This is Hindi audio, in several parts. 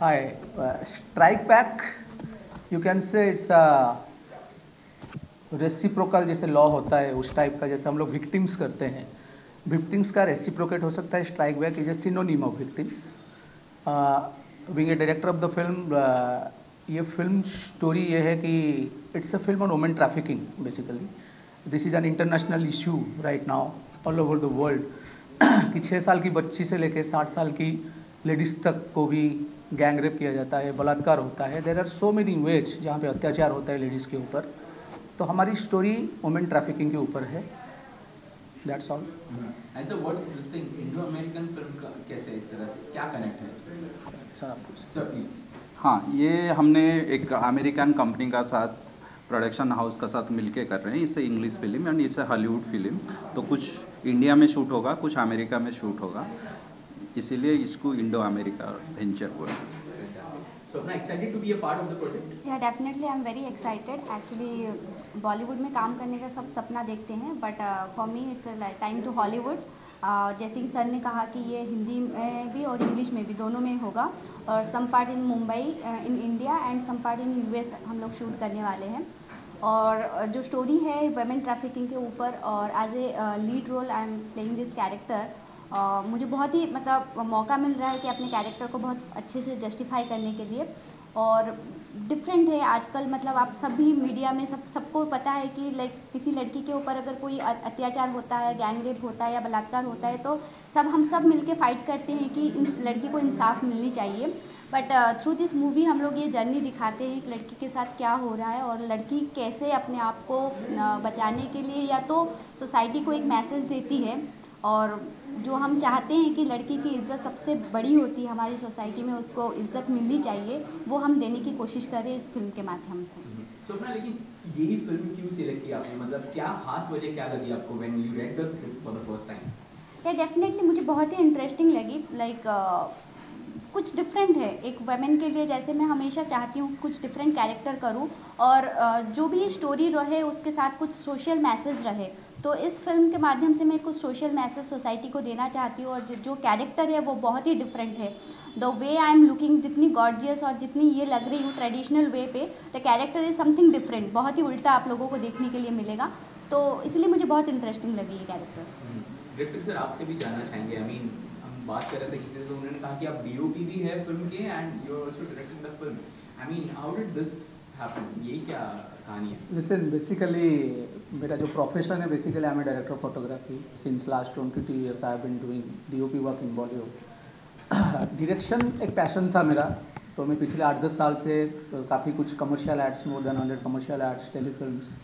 Hi. Strike back, you can say it's a reciprocal जैसे लॉ होता है उस टाइप का, जैसे हम लोग विक्टिम्स करते हैं, विक्टिम्स का रेसिप्रोकेट हो सकता है। Strike back is a synonym of victims. Being a director of the film, ये फिल्म स्टोरी ये है कि it's a film on women trafficking basically. This is an international issue right now all over the world कि 6 साल की बच्ची से लेकर 60 साल की लेडीज़ तक को भी गैंग रेप किया जाता है, बलात्कार होता है। There are so many ways जहाँ पे अत्याचार होता है लेडीज़ के ऊपर। तो हमारी स्टोरी वुमेन ट्रैफिकिंग के ऊपर है। That's all. And so what's this thing Indo American film का कैसे इस तरह से क्या कनेक्ट है इसमें? Sir please. हाँ, ये हमने एक अमेरिकन कंपनी का साथ प्रोडक्शन हाउस का साथ मिलके कर रहे हैं। इससे इंग्लिश फिल्म एंड इससे हॉलीवुड फिल्म, तो कुछ इंडिया में शूट होगा, कुछ अमेरिका में शूट होगा, इसीलिए इसको इंडो अमेरिका वेंचर बोलते हैं। So excited to be a part of the project? Yeah, definitely I'm very excited. Actually, Bollywood में काम करने का सब सपना देखते हैं, but for me it's time to Hollywood. जैसे कि सर ने कहा कि ये हिंदी में भी और इंग्लिश में भी दोनों में होगा, और some part in Mumbai in India and some part in US हम लोग शूट करने वाले हैं। और जो स्टोरी है वुमेन ट्रैफिकिंग के ऊपर, और as a lead role I am playing this character. मुझे बहुत ही मतलब मौका मिल रहा है कि अपने कैरेक्टर को बहुत अच्छे से जस्टिफाई करने के लिए। और डिफरेंट है आजकल, मतलब आप सभी मीडिया में सबको पता है कि लाइक किसी लड़की के ऊपर अगर कोई अत्याचार होता है, गैंग रेप होता है या बलात्कार होता है, तो हम सब मिलके फाइट करते हैं कि लड़की को इंसाफ मिलनी चाहिए। बट थ्रू दिस मूवी हम लोग ये जर्नी दिखाते हैं कि लड़की के साथ क्या हो रहा है, और लड़की कैसे अपने आप को बचाने के लिए या तो सोसाइटी को एक मैसेज देती है, और जो हम चाहते हैं कि लड़की की इज़्ज़त सबसे बड़ी होती है हमारी सोसाइटी में, उसको इज़्ज़त मिलनी चाहिए, वो हम देने की कोशिश कर रहे हैं इस फिल्म के माध्यम से। स्वप्ना, लेकिन यही फिल्म क्यों सिलेक्ट किया आपने? मतलब क्या खास वजह क्या लगी आपको when you read the script for the first time? या डेफिनेटली मुझे बहुत ही इंटरेस्टिंग लगी। लाइक कुछ डिफरेंट है एक वुमेन के लिए। जैसे मैं हमेशा चाहती हूँ कुछ डिफरेंट कैरेक्टर करूँ, और जो भी स्टोरी रहे उसके साथ कुछ सोशल मैसेज रहे। तो इस फिल्म के माध्यम से मैं कुछ सोशल मैसेज सोसाइटी को देना चाहती हूँ, और जो कैरेक्टर है वो बहुत ही डिफरेंट है। The way I am looking, जितनी गॉर्जियस और जितनी ये लग रही हूँ ट्रेडिशनल वे पे, the character is something different, बहुत ही उल्टा आप लोगों को देखने के लिए मिलेगा। तो इसलिए मुझे बहुत इंटरेस्टिंग लगी ये कैरेक्टर। डायरेक्टर सर, आपसे भी जानना चाहेंगे, आई मीन हम बात कर रहे थे किसी से, तो उन्होंने कहा कि आप डीओपी भी है फिल्म के and you are also directing the film. I mean how did this happen? ये क्या कहानी है? लिसन, बेसिकली मेरा जो प्रोफेशन है, basically I am a director of photography. Since last 22 years I have been doing DOP work in Bollywood. Direction एक पैशन था मेरा, तो मैं पिछले 8-10 साल से काफ़ी कुछ commercial ads, more than 100 commercial ads, telefilms,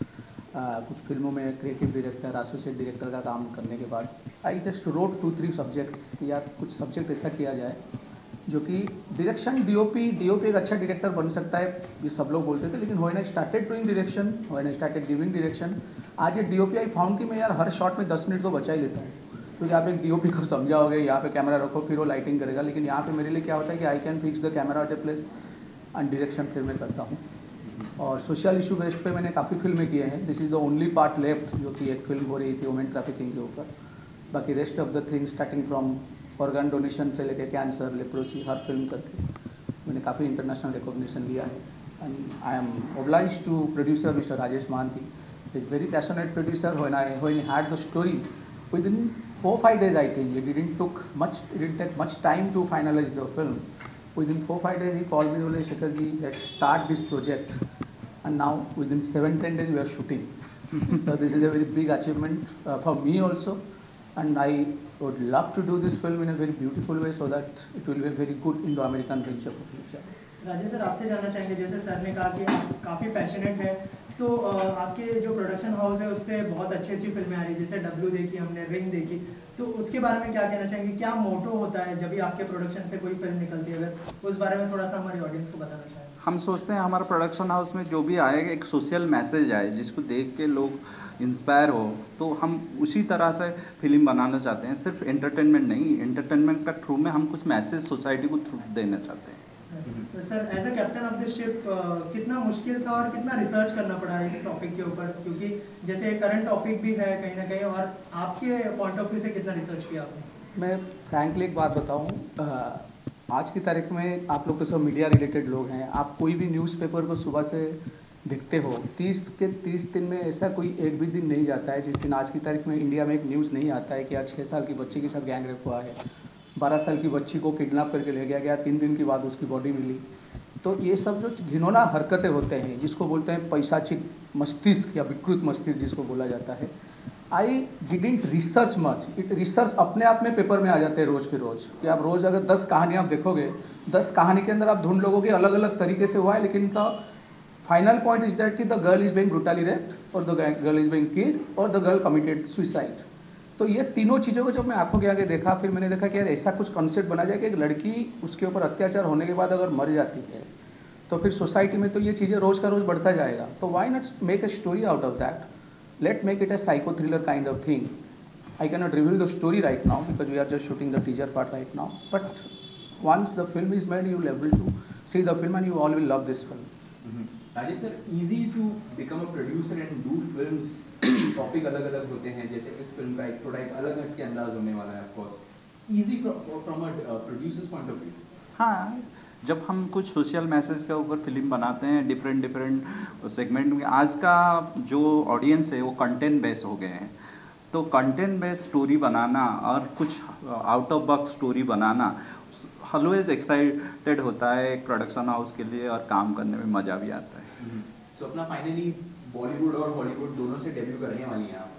कुछ फिल्मों में क्रिएटिव डायरेक्टर, एसोसिएट डायरेक्टर का काम करने के बाद आई जस्ट रोट 2-3 सब्जेक्ट्स कि यार कुछ सब्जेक्ट ऐसा किया जाए जो कि डायरेक्शन, डीओपी एक अच्छा डायरेक्टर बन सकता है, ये सब लोग बोलते थे। लेकिन when I started doing direction, when I started giving direction, आज ये डीओपी आई फाउंड कि मैं यार हर शॉट में 10 मिनट तो बचा ही लेता हूँ। क्योंकि आप एक डीओपी को समझाओगे, यहाँ पे कैमरा रखो फिर वो लाइटिंग करेगा, लेकिन यहाँ पे मेरे लिए क्या होता है कि I can fix the camera at a place and direction फिर मैं करता हूँ। और सोशल इशू बेस्ड पे मैंने काफ़ी फिल्में किए हैं। This is the only part left जो कि एक फिल्म हो रही थी वुमेन ट्रैफिकिंग के ऊपर। बाकी rest of the thing starting from organ donation से लेकर कैंसर, लेप्रोसी, हर फिल्म करके मैंने काफ़ी इंटरनेशनल रिकॉग्निशन लिया है। And I am obliged to producer mister Rajesh Mahanti, is very passionate producer. When I had the story within 4-5 days, I think it didn't take much time to finalize the film. Within 4-5 days he called me, बोले Shekhar ji let's start this project, and now within 7-10 days we are shooting. So this is a very big achievement for me also, and I would love to do this film in a very beautiful way so that it will be a very good Indo-American venture for future. Rajesh sir, आपसे जानना चाहेंगे, जैसे सर ने कहा कि आप काफ़ी पैशनेट है, तो आपके जो प्रोडक्शन हाउस है उससे बहुत अच्छी फिल्में आ रही है, जैसे डब्ल्यू देखी हमने, रिंग देखी, तो उसके बारे में क्या कहना चाहेंगे? क्या मोटो होता है जब भी आपके प्रोडक्शन से कोई फिल्म निकलती है? अगर उस बारे में थोड़ा सा हमारी ऑडियंस को बताना चाहें। हम सोचते हैं हमारा प्रोडक्शन हाउस में जो भी आएगा एक सोशल मैसेज आए, जिसको देख के लोग इंस्पायर हो, तो हम उसी तरह से फिल्म बनाना चाहते हैं। सिर्फ एंटरटेनमेंट नहीं, एंटरटेनमेंट का थ्रू में हम कुछ मैसेज सोसाइटी को थ्रू देना चाहते हैं। तो sir, as a captain of the ship कितना मुश्किल था और कितना रिसर्च करना पड़ा इस टॉपिक के ऊपर? क्योंकि जैसे करंट टॉपिक भी है कहीं ना कहीं, और आपके पॉइंट ऑफ व्यू से कितना रिसर्च किया आपने? मैं फ्रैंकली एक बात बताऊँ, आज की तारीख में आप लोग तो सब मीडिया रिलेटेड लोग हैं, आप कोई भी न्यूज़पेपर को सुबह से देखते हो, 30 दिन में ऐसा कोई एक भी दिन नहीं जाता है जिस दिन आज की तारीख में इंडिया में एक न्यूज़ नहीं आता है कि आज 6 साल की बच्ची के साथ गैंग रेप हुआ है, 12 साल की बच्ची को किडनैप करके ले गया गया, 3 दिन के बाद उसकी बॉडी मिली। तो ये सब जो घिनौना हरकतें होते हैं, जिसको बोलते हैं पैशाचिक मस्तिष्क या विकृत मस्तिष्क जिसको बोला जाता है, I didn't research much. It research अपने आप में पेपर में आ जाते हैं रोज़ के रोज़, कि आप रोज़ अगर 10 कहानी आप देखोगे, 10 कहानी के अंदर आप ढूंढ लोगोगे अलग अलग तरीके से हुआ है, लेकिन the final point is that कि the girl is being brutally raped और the girl is being killed और द गर्ल कमिटेड सुसाइड। तो ये तीनों चीज़ों को जब मैं आंखों के आगे देखा, फिर मैंने देखा कि यार ऐसा कुछ कॉन्सेप्ट बना जाए कि एक लड़की उसके ऊपर अत्याचार होने के बाद अगर मर जाती है तो फिर सोसाइटी में तो ये चीज़ें रोज़ का रोज़ बढ़ता जाएगा। तो why not make a story out of that, let make it a psycho thriller kind of thing. I cannot reveal the story right now because we are just shooting the teaser part right now, but once the film is made, you will able to see the film and you all will love this film. Rajesh sir, easy to become a producer and do films, topic अलग अलग होते हैं, जैसे इस फिल्म का एक थोड़ा एक अलग हट के अंदाज होने वाला है, of course easy from a producer's point of view. हाँ, जब हम कुछ सोशल मैसेज के ऊपर फिल्म बनाते हैं डिफरेंट सेगमेंट में, आज का जो ऑडियंस है वो कंटेंट बेस हो गए हैं, तो कंटेंट बेस स्टोरी बनाना और कुछ out of box story banana always excited होता है एक प्रोडक्शन हाउस के लिए, और काम करने में मज़ा भी आता है। सो अपना फाइनली बॉलीवुड और हॉलीवुड दोनों से डेब्यू करने वाली हैं आप,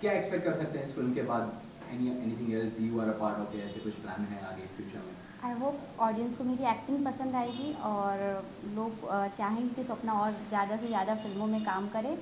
क्या एक्सपेक्ट कर सकते हैं इस फिल्म के बाद? Anything else you are a part of, ऐसे कुछ प्लान है आगे फ्यूचर में? आई होप ऑडियंस को मेरी एक्टिंग पसंद आएगी और लोग चाहेंगे कि स्वप्ना और ज़्यादा से ज़्यादा फिल्मों में काम करे।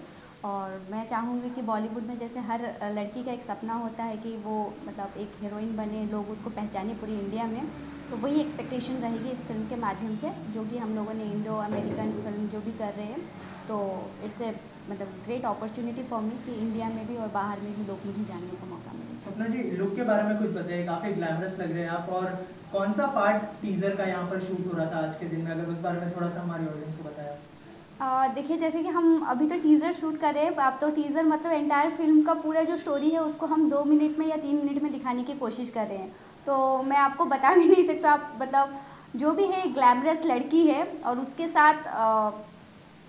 और मैं चाहूँगी कि बॉलीवुड में जैसे हर लड़की का एक सपना होता है कि वो मतलब एक हीरोइन बने, लोग उसको पहचाने पूरी इंडिया में, तो वही एक्सपेक्टेशन रहेगी इस फिल्म के माध्यम से, जो कि हम लोगों ने इंडो अमेरिकन फिल्म जो भी कर रहे हैं। तो इट्स ए मतलब ग्रेट अपॉर्चुनिटी फॉर मी कि इंडिया में भी और बाहर में भी लोग मुझे जानने का मौका मिले। स्वप्ना जी, लुक के बारे में कुछ बताइए, काफ़ी ग्लैमरस लग रहे हैं आप, और कौन सा पार्ट टीजर का यहाँ पर शूट हो रहा था आज के दिन में, अगर उस बारे में थोड़ा सा हमारी ऑडियंस को बताया। देखिए, जैसे कि हम अभी तो टीज़र शूट कर रहे हैं, अब तो टीज़र मतलब एंटायर फिल्म का पूरा जो स्टोरी है उसको हम 2 मिनट में या 3 मिनट में दिखाने की कोशिश कर रहे हैं, तो मैं आपको बता भी नहीं सकता। आप मतलब जो भी है ग्लैमरस लड़की है और उसके साथ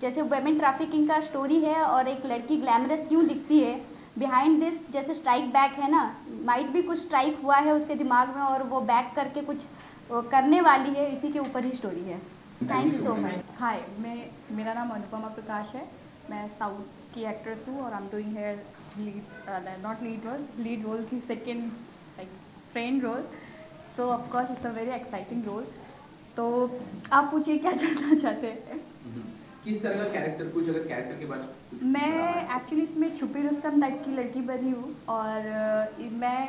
जैसे वेमेन ट्रैफिकिंग का स्टोरी है और एक लड़की ग्लैमरस क्यों दिखती है, बिहाइंड दिस जैसे स्ट्राइक बैक है ना, माइट भी कुछ स्ट्राइक हुआ है उसके दिमाग में और वो बैक करके कुछ करने वाली है, इसी के ऊपर ही स्टोरी है। Thank you so much. Hi, मेरा नाम अनुपमा प्रकाश है, मैं साउथ की एक्ट्रेस हूँ और I am doing here lead role की second like friend role, so of course it's a very exciting role. तो आप पूछिए क्या जानना चाहते हैं? किस तरह का कैरेक्टर, कुछ अगर कैरेक्टर के बाद? मैं एक्चुअली इसमें छुपी रुस्तम टाइप की लड़की बनी हूँ और मैं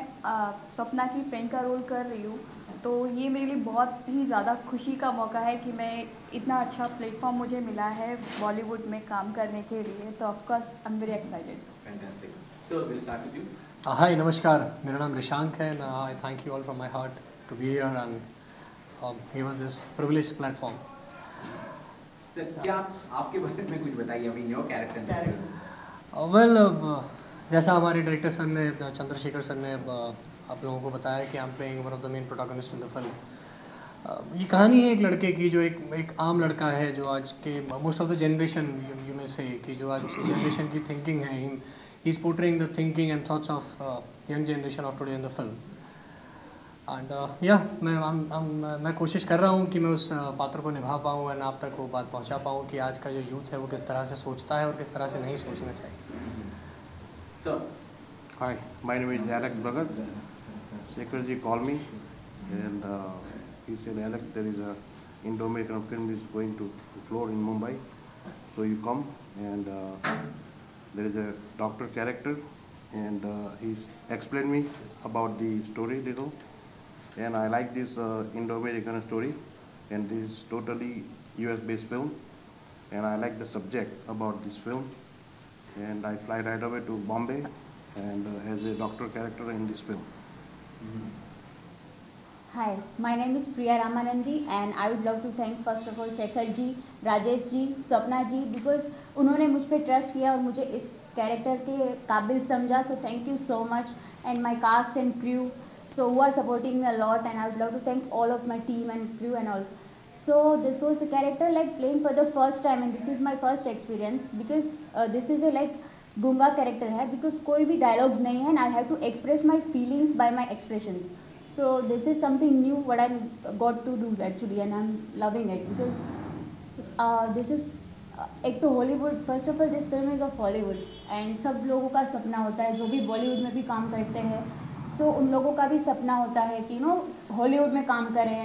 स्वप्ना की फ्रेंड का रोल कर रही हूँ, तो ये मेरे लिए बहुत ही ज़्यादा खुशी का मौका है कि मैं इतना अच्छा प्लेटफॉर्म मुझे मिला है बॉलीवुड में काम करने के लिए, तो of course I am very excited. Fantastic. So will start with you. Hi, नमस्कार, मेरा नाम रिशांक है and I thank you all from my heart to be here and give us this privileged platform. क्या आपके बारे में कुछ बताइए, अभी योर कैरेक्टर? वेल, जैसा हमारे डायरेक्टर सर ने, चंद्रशेखर सर ने आप लोगों को बताया कि आई am playing one of the main protagonist in the film. ये कहानी है एक लड़के की जो एक आम लड़का है, जो आज के most of the generation you में से कि जो आज जनरेशन की थिंकिंग है, he is portraying the thinking and thoughts of young generation of today in the film. And मैं कोशिश कर रहा हूँ कि मैं उस पात्र को निभा पाऊँ एंड आप तक वो बात पहुँचा पाऊँ कि आज का जो यूथ है वो किस तरह से सोचता है और किस तरह से नहीं सोचना चाहिए। Sir, Hi, my name is Alec Bhagat. Secretary called me and he said, Alec, there is a Indo-American film is going to floor in Mumbai, so you come, and there is a doctor character, and he's explained me about the story little, and I like this Indo-American story, and this is totally US based film, and I like the subject about this film, and I fly right away to Bombay and as a doctor character in this film. Hi, my name is Priya Ramanandi and I would love to thank first of all Shekhar ji, Rajesh ji, Swapna ji because उन्होंने मुझ पे ट्रस्ट किया और मुझे इस कैरेक्टर के काबिल समझा, so thank you so much and my cast and crew, so who are supporting me a lot, and I would love to thank all of my team and crew and all. So this was the character like playing for the first time, and this is my first experience because this is a like गूंगा character है, because कोई भी dialogues नहीं है, and I have to express my feelings by my expressions. So this is something new what I got to do actually, and I'm loving it because this is एक तो Hollywood, first of all this film is of Hollywood, and सब लोगों का सपना होता है जो भी बॉलीवुड में भी काम करते हैं, सो उन लोगों का भी सपना होता है कि हॉलीवुड में काम करें.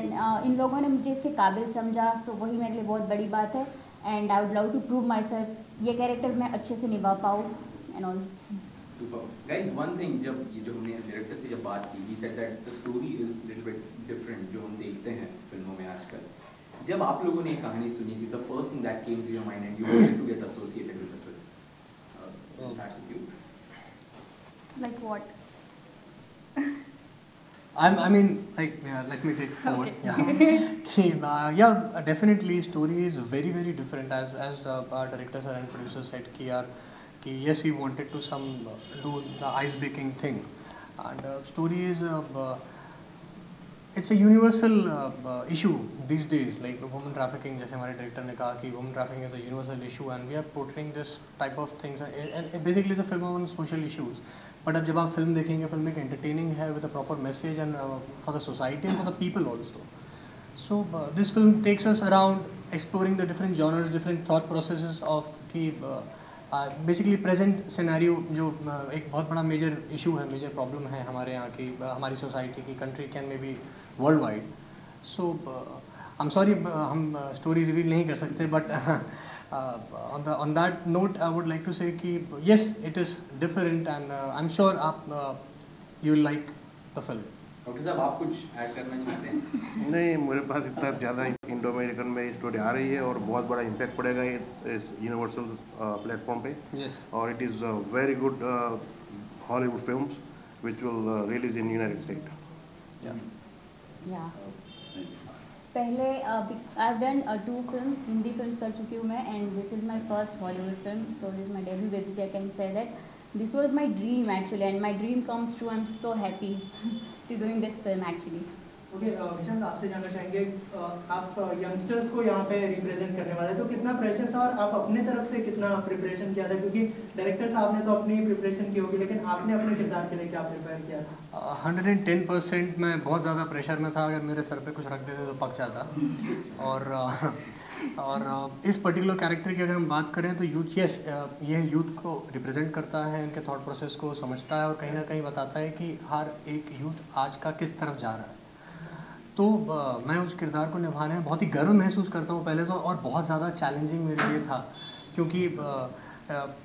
इन लोगों ने मुझे इसके काबिल समझा, सो वही मेरे लिए बहुत बड़ी बात है, and I would love to prove myself, ये कैरेक्टर मैं अच्छे से निभा पाऊँ and all. Guys, one thing, जब ये जो हमने डायरेक्टर से जब बात की, he said that the story is little bit different जो हम देखते हैं फिल्मों में आजकल. जब आप लोगों ने ये कहानी सुनी थी, the first thing that came to your mind and you wanted to get associated with the film. Start with you. Like what? I mean, like, let me take forward. Yeah. Yeah, definitely story is very, very different as our directors and producers said कि yes, we wanted to do the ice breaking thing, and story is it's a universal issue these days, like women trafficking. जैसे हमारे director ने कहा कि women trafficking is a universal issue, and we are portraying this type of things, and basically it's a film on social issues. But अब जब आप film देखेंगे, film एक entertaining है with a proper message and for the society and for the people also. So this film takes us around exploring the different genres, different thought processes of कि बेसिकली प्रेजेंट सिनेरियो जो एक बहुत बड़ा मेजर इशू है, मेजर प्रॉब्लम है हमारे यहाँ की, हमारी सोसाइटी की, country can may be world wide. So I am sorry हम स्टोरी रिवील नहीं कर सकते, but on that note I would like to say कि yes it is different, and I am sure आप you will like the film. Doctor साहब, आप कुछ ऐड करना चाहते हैं? नहीं, मेरे पास इतना ज़्यादा इंडो अमेरिकन में स्टोरी आ रही है और बहुत बड़ा इम्पैक्ट पड़ेगा इस यूनिवर्सल प्लेटफॉर्म पे. Yes. और it is very good Hollywood films which will release in United state. या पहले I have done 2 films, Hindi films कर चुकी हूँ मैं, and this is my first Hollywood film, so this is my debut. Basically I can say that this was my dream actually, and my dream comes true. I'm so happy to doing this film actually. Okay, Vishal आपसे जानना चाहेंगे, आप यंगस्टर्स को यहाँ पे रिप्रेजेंट करने वाले, तो कितना प्रेशर था और आप अपने तरफ से कितना प्रिपरेशन किया था? क्योंकि डायरेक्टर साहब ने तो अपनी प्रिपरेशन की होगी, लेकिन आपने अपने किरदार के लिए क्या प्रिपेयर किया था? 110% मैं बहुत ज़्यादा प्रेशर में था. अगर मेरे सर पे कुछ रख देते तो पक जाता. और इस पर्टिकुलर कैरेक्टर की अगर हम बात करें तो यूथ, यस, ये यूथ को रिप्रेजेंट करता है, इनके थॉट प्रोसेस को समझता है और कहीं ना कहीं बताता है कि हर एक यूथ आज का किस तरफ जा रहा है. तो मैं उस किरदार को निभाने में बहुत ही गर्व महसूस करता हूँ पहले तो, और बहुत ज़्यादा चैलेंजिंग मेरे लिए था, क्योंकि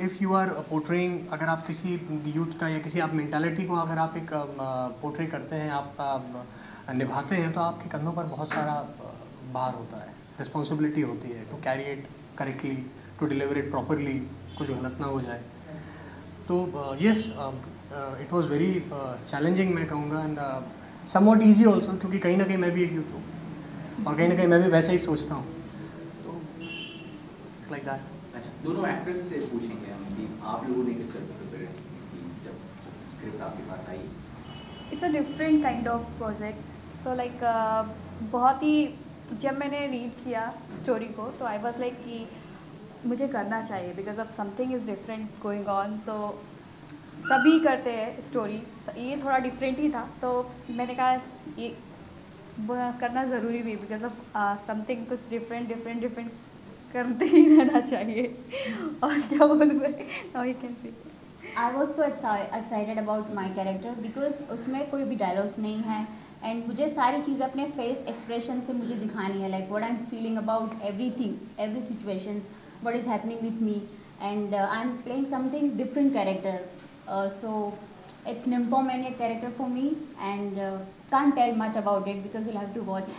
इफ़ यू आर पोर्ट्रेइंग, अगर आप किसी यूथ का या किसी आप मेंटालिटी को अगर आप एक पोर्ट्रे करते हैं, आप निभाते हैं, तो आपके कंधों पर बहुत सारा भार होता है, रिस्पॉन्सिबिलिटी होती है to carry it correctly, to deliver it properly, कुछ गलत ना हो जाए. तो yes, it was very challenging मैं कहूँगा, एंड समवॉट ईजी ऑल्सो, क्योंकि कहीं ना कहीं मैं भी एक यूथ हूँ और कहीं ना कहीं मैं भी वैसे ही सोचता हूँ. तो इट्स लाइक दैट. अच्छा, दोनों एक्टर्स से पूछेंगे हम कि आप लोगों ने किस तरह से प्रिपेयर की जब स्क्रिप्ट आपके पास आई? It's a different kind of project. So like बहुत ही, जब मैंने रीड किया स्टोरी को तो आई वाज लाइक कि मुझे करना चाहिए, because of something is different going on. तो सभी करते हैं स्टोरी, ये थोड़ा डिफरेंट ही था, तो मैंने कहा ये करना ज़रूरी भी, बिकॉज ऑफ समथिंग कुछ डिफरेंट करते ही रहना चाहिए. और क्या बोलूँ मैं, now you can see. I was so excited about my character because उसमें कोई भी डायलॉग्स नहीं है, एंड मुझे सारी चीज़ें अपने फेस एक्सप्रेशन से मुझे दिखानी है, like what I am feeling about everything, every situations, what is happening with me, and I am playing something different character. So it's nymphomaniac character for me, and can't tell much about it because you'll have to watch.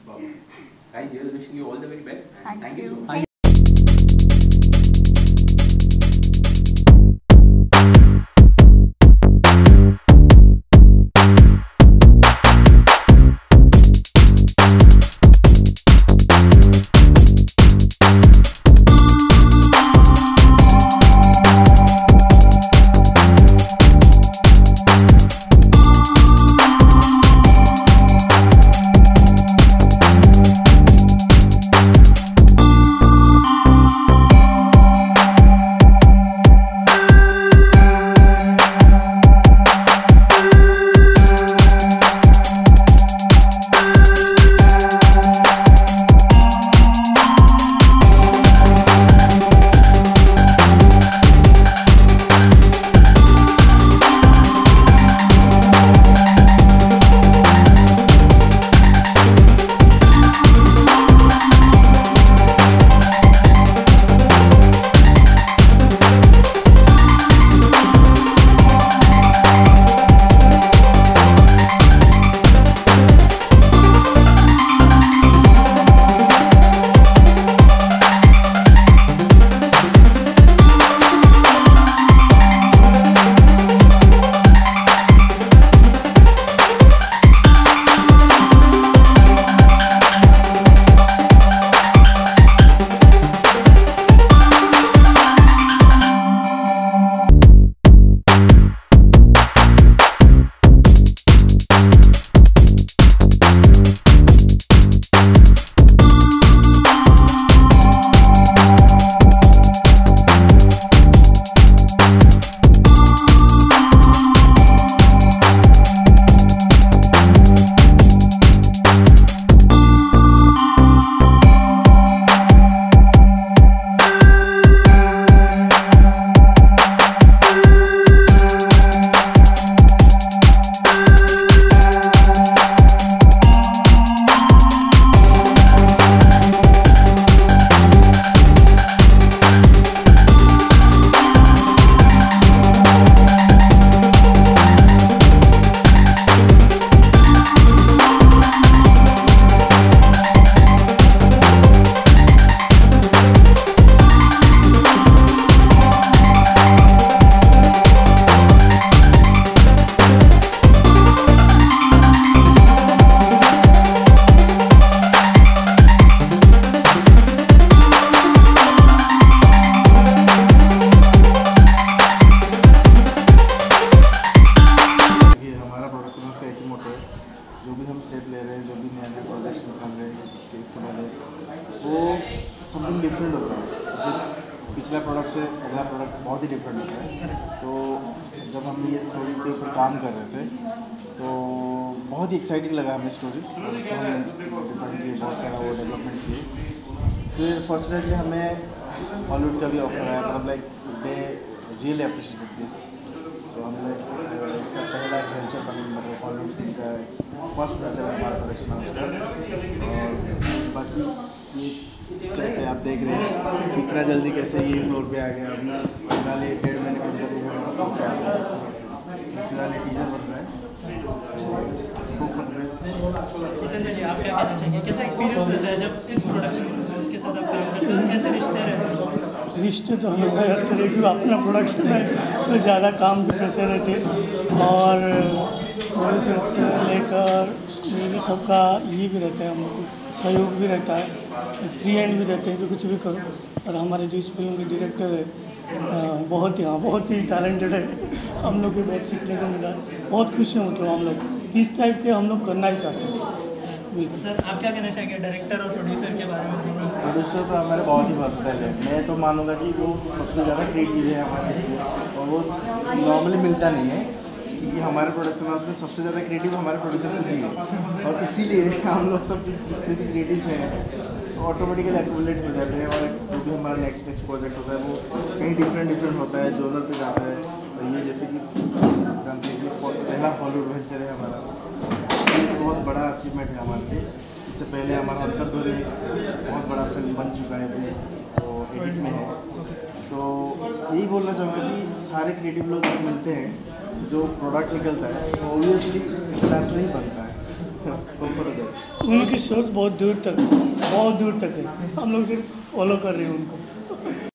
Wow. Guys, here's wishing you all the very best. And thank you so much. Thank you. एकदम डिफरेंट होता है। जैसे पिछला प्रोडक्ट से अगला प्रोडक्ट बहुत ही डिफरेंट होता है। तो जब हम ये स्टोरी के ऊपर काम कर रहे थे तो बहुत ही एक्साइटिंग लगा हमें स्टोरी, और उसको हमने डिफरेंट किए, बहुत सारा वो डेवलपमेंट किए। फिर फॉर्चुनेटली हमें हॉलीवुड का भी ऑफर आया, मतलब like they really appreciated this. So हमने इसका पहला वेंचर मतलब हॉलीवुड फिल्म का फर्स्ट वेंचर है हमारा प्रोडक्शन हाउस का। और बाकी ये स्टेप है, आप देख रहे हैं इतना जल्दी कैसे ये फ्लोर पे आ गया। अभी फिलहाल 1.5 महीने के अंदर ये हमारा फ्लोर पे आ गया। फिलहाल ये टीजर बन रहा है। जितेंद्र जी, आप क्या कहना चाहेंगे, कैसा एक्सपीरियंस रहता है जब इस प्रोडक्शन हाउस के साथ आप काम करते हैं, कैसे रिश्ते रहते हैं? रिश्ते तो हमेशा अच्छे रहे, क्योंकि अपना प्रोडक्शन है तो ज़्यादा काम के पैसे रहते, और प्रोड्यूसर से लेकर भी सबका ये भी रहता है, हमको सहयोग भी रहता है, फ्री हैंड भी रहते हैं कि कुछ भी करो। और हमारे जो इस फिल्म के डायरेक्टर है बहुत ही टैलेंटेड है, हम लोग को बहुत सीखने को मिला, बहुत खुश हैं। मतलब हम लोग इस टाइप के हम लोग करना ही चाहते हैं। सर, आप क्या कहना चाहेंगे डायरेक्टर और प्रोड्यूसर के बारे में? प्रोड्यूसर तो हमारे बहुत ही वर्सेटाइल है। मैं तो मानूंगा कि वो सबसे ज़्यादा क्रिएटिव है हमारे इसलिए, और वो नॉर्मली मिलता नहीं है, क्योंकि हमारे प्रोडक्शन हाउस में सबसे ज़्यादा क्रिएटिव हमारे प्रोड्यूसर खुद ही है। और इसीलिए हम लोग सब जितने भी क्रिएटिव हैं ऑटोमेटिकली एक्यूमुलेट हो जाते हैं, और जो भी हमारा नेक्स्ट प्रोजेक्ट होता है वो कहीं डिफरेंट होता है, जोनर पे जाता है। और ये जैसे कि जानते हैं कि पहला हॉलीवुड वेंचर है हमारा, ये बहुत बड़ा अचीवमेंट है हमारे लिए। इससे पहले हमारा अंतर्ध्वनि बहुत बड़ा फिल्म बन चुका है, तो एडिट में है। तो यही बोलना चाहूँगा कि सारे क्रिएटिव लोग जब मिलते हैं, जो प्रोडक्ट निकलता है वो ऑब्वियसली इंटरनेशनली बनता है। उनकी सोच बहुत दूर तक है, हम लोग सिर्फ फॉलो कर रहे हैं उनको।